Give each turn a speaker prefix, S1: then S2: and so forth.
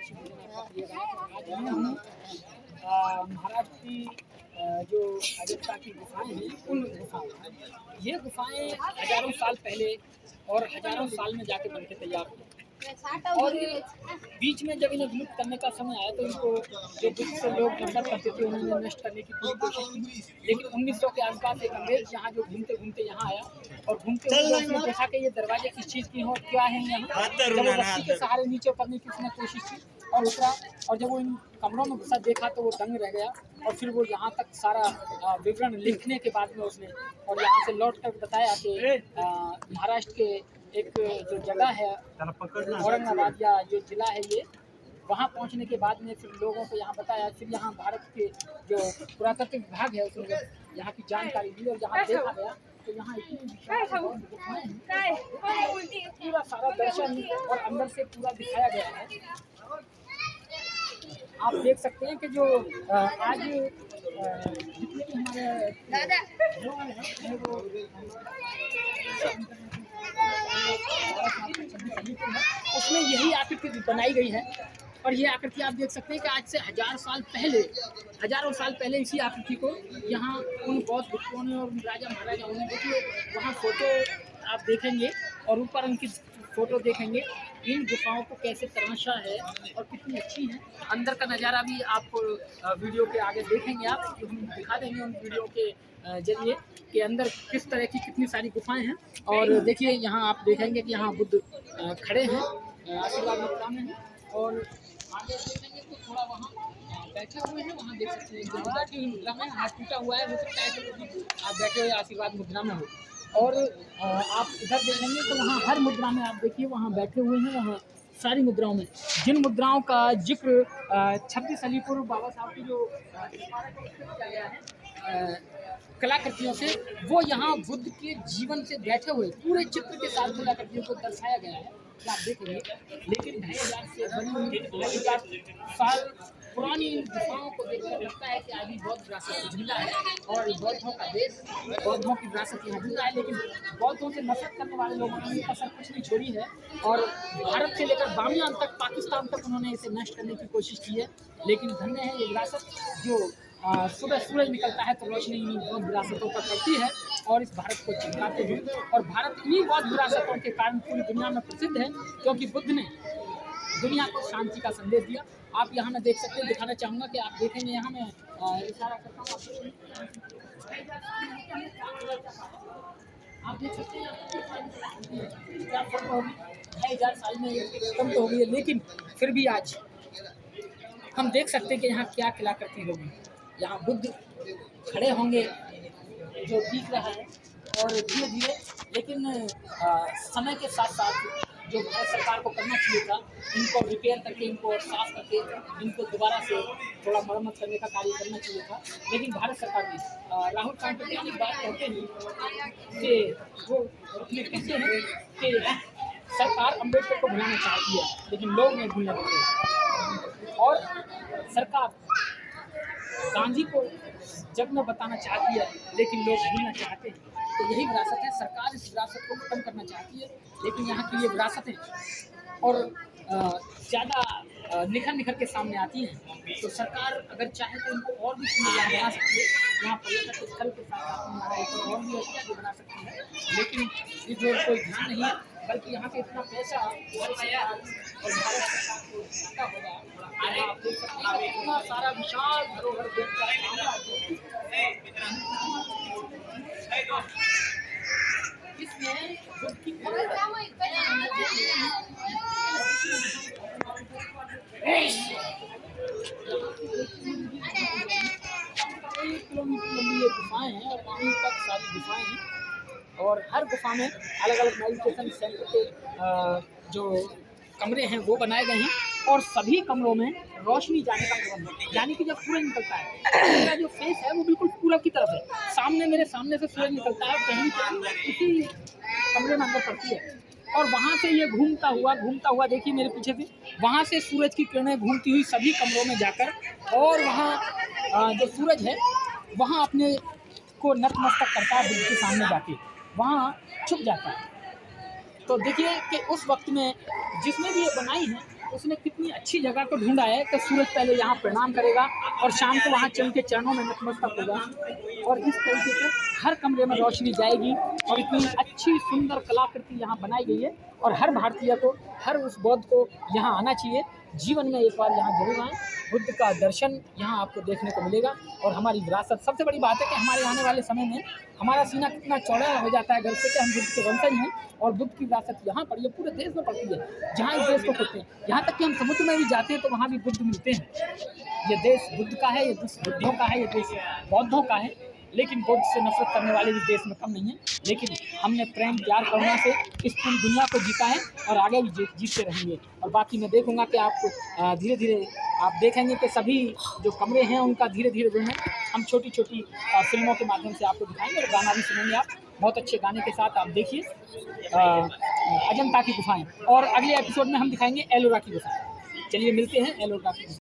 S1: आज हम महाराष्ट्र की जो अजंता की गुफाएं हैं उन गुफाओं, ये गुफाएं हजारों साल पहले और हजारों साल में जाके बन के तैयार हुई। और बीच में जब इन्हें विलुप्त करने का समय आया तो इनको जो बुद्ध से लोग नफरत करते थे उन्होंने नष्ट करने की पूरी कोशिश की। लेकिन 1900 के आसपास एक अंग्रेज यहाँ जो घूमते घूमते यहाँ आया और घूमते हुए उसने देखा कि ये दरवाजे किस चीज़ की हैं और क्या है यहाँ। जब वो रस्सी के सहारे नीचे उतरने की उसने कोशिश की और उतरा, और जब वो इन कमरों में घुसा देखा तो वो दंग रह गया। और फिर वो यहाँ तक सारा विवरण लिखने के बाद में उसने और यहाँ से लौट कर बताया कि महाराष्ट्र के एक जो जगह है औरंगाबाद या जो जिला है ये, वहाँ पहुँचने के बाद में फिर लोगों को यहाँ बताया। फिर यहाँ भारत के जो पुरातत्व विभाग है उसने यहाँ की जानकारी दी और यहाँ देखा गया तो यहाँ इतनी पूरा सारा दर्शन और अंदर से पूरा दिखाया गया है। आप देख सकते हैं कि जो आज जितने भी हमारे उसमें यही आकृति बनाई गई है। और ये आकृति आप देख सकते हैं कि आज से हजारों साल पहले इसी आकृति को यहाँ उन बौद्ध भिक्षुओं ने और राजा महाराजाओं ने, देखिए वहाँ फोटो आप देखेंगे और ऊपर उनकी फोटो देखेंगे, इन गुफाओं को कैसे तराशा है और कितनी अच्छी है। अंदर का नज़ारा भी आप वीडियो के आगे देखेंगे, आप हम दिखा देंगे उन वीडियो के जरिए कि अंदर किस तरह की कितनी सारी गुफाएं हैं। और देखिए यहाँ आप देखेंगे कि यहाँ बुद्ध खड़े हैं आशीर्वाद मुद्रा में हैं, और आगे देखेंगे तो थोड़ा वहाँ बैठे हुए हैं, वहाँ देख सकते हैं बैठी हुई मुद्रा में, हाथ टूटा हुआ है, हो सकता है कि आप बैठे हुए आशीर्वाद मुद्रा में हो। और आप इधर देखेंगे तो वहाँ हर मुद्रा में आप देखिए वहाँ बैठे हुए हैं, वहाँ सारी मुद्राओं में जिन मुद्राओं का जिक्र 26 अलीपुर बाबा साहब की जो किया गया है कलाकृतियों से, वो यहाँ बुद्ध के जीवन से बैठे हुए पूरे चित्र के साथ कलाकृतियों को दर्शाया गया है, आप देखेंगे। लेकिन 2000 से बनी हुई 2000 साल पुरानी गुफाओं को देखकर लगता है कि अभी बौद्ध विरासत जिंदा है और बौद्धों का देश, बौद्धों की विरासत यहाँ जिंदा है। लेकिन बौद्धों से नफरत करने वाले लोगों ने इनका सब कुछ नहीं छोड़ी है और भारत से लेकर बामियान तक, पाकिस्तान तक उन्होंने इसे नष्ट करने की कोशिश की है। लेकिन धन्य है ये विरासत जो सुबह सूरज निकलता है तो रोशनी इन्हीं बौद्ध विरासतों पर पड़ती है और इस भारत को चमकाते हुए, और भारत इन्हीं बौद्ध विरासतों के कारण पूरी दुनिया में प्रसिद्ध है, क्योंकि बुद्ध ने दुनिया को शांति का संदेश दिया। आप यहाँ मैं देख सकते हैं, दिखाना चाहूँगा कि आप देखेंगे, यहाँ मैं इशारा करता हूँ, आप देख सकते हैं क्या फर्क होगी, 2000 साल में कम तो हो गई है, लेकिन फिर भी आज हम देख सकते हैं कि यहाँ क्या कलाकृति होगी। यहाँ बुद्ध खड़े होंगे जो दिख रहा है, और धीरे धीरे लेकिन समय के साथ साथ जो भारत सरकार को करना चाहिए था, इनको रिपेयर करके, इनको साफ करके, इनको दोबारा से थोड़ा मरम्मत करने का कार्य करना चाहिए था। लेकिन भारत सरकार ने राहुल गांधी की बात कहते हैं कि वो अपने कहते हैं कि सरकार अम्बेडकर को भुलाना चाहती है लेकिन लोग नहीं भूलने देते, और सरकार गांधी को जग में बताना चाहती है लेकिन लोग भूलना चाहते हैं। तो यही विरासत है, सरकार इस विरासत को खत्म करना चाहती है, लेकिन यहाँ की ये विरासतें और ज़्यादा निखर के सामने आती हैं। तो सरकार अगर चाहे तो इनको और भी सुंदर बना सकती है, यहाँ पर्यटक स्थल के साथ यहाँ और भी अच्छी बना सकती है, लेकिन इस जो कोई ध्यान नहीं है, बल्कि यहाँ पे इतना पैसा और भारत सरकार को जाता होगा। आप देख सकते हैं इतना सारा विशाल धरोहर इसमें बुद्ध की किलोमीटर लंबी ये गुफाएं हैं और वहीं तक सारी गुफाएं हैं, और हर गुफा में अलग अलग मेडिटेशन सेंटर के जो कमरे हैं वो बनाए गए हैं, और सभी कमरों में रोशनी जाने का प्रबंध है। यानी कि जब सूरज निकलता है, मेरा जो फेस है वो बिल्कुल पूरब की तरफ है, सामने मेरे सामने से सूरज निकलता है, कहीं इसी कमरे में अंदर पड़ती है, और वहाँ से ये घूमता हुआ देखिए मेरे पीछे से, वहाँ से सूरज की किरणें घूमती हुई सभी कमरों में जाकर, और वहाँ जो सूरज है वहाँ अपने को नतमस्तक करता है बुद्ध के सामने जाके, वहाँ छुप जाता है। तो देखिए कि उस वक्त में जिसने भी ये बनाई है उसने कितनी अच्छी जगह को ढूंढा है कि सूरज पहले यहाँ प्रणाम करेगा और शाम को वहाँ चल के चरणों में नतमस्तक होगा। और इस तरीके से हर कमरे में रोशनी जाएगी और इतनी अच्छी सुंदर कलाकृति यहाँ बनाई गई है। और हर भारतीय को, हर उस बौद्ध को यहाँ आना चाहिए। जीवन में एक बार यहाँ जरूर आएँ। बुद्ध का दर्शन यहाँ आपको देखने को मिलेगा। और हमारी विरासत, सबसे बड़ी बात है कि हमारे आने वाले समय में हमारा सीना कितना चौड़ा हो जाता है गर्व से कि हम बुद्ध के वंशज हैं। और बुद्ध की विरासत यहाँ पड़ी है, पूरे देश में पड़ती है। जहाँ इस देश को खोजते हैं, यहाँ तक कि हम समुद्र में भी जाते हैं तो वहाँ भी बुद्ध मिलते हैं। ये देश बुद्ध का है, ये देश बुद्धों का है, ये देश बौद्धों का है। लेकिन बुद्ध से नफरत करने वाले भी देश में कम नहीं है। लेकिन हमने प्रेम, प्यार, करुणा से इस पूरी दुनिया को जीता है और आगे भी जीतते रहेंगे। और बाकी मैं देखूंगा कि आपको धीरे धीरे आप देखेंगे कि सभी जो कमरे हैं उनका धीरे धीरे जो है हम छोटी छोटी फिल्मों के माध्यम से आपको दिखाएंगे। और गाना भी सुनेंगे आप, बहुत अच्छे गाने के साथ आप देखिए अजंता की गुफाएं। और अगले एपिसोड में हम दिखाएंगे एलोरा की गुफाएं। चलिए मिलते हैं एलोरा की गुफाएं।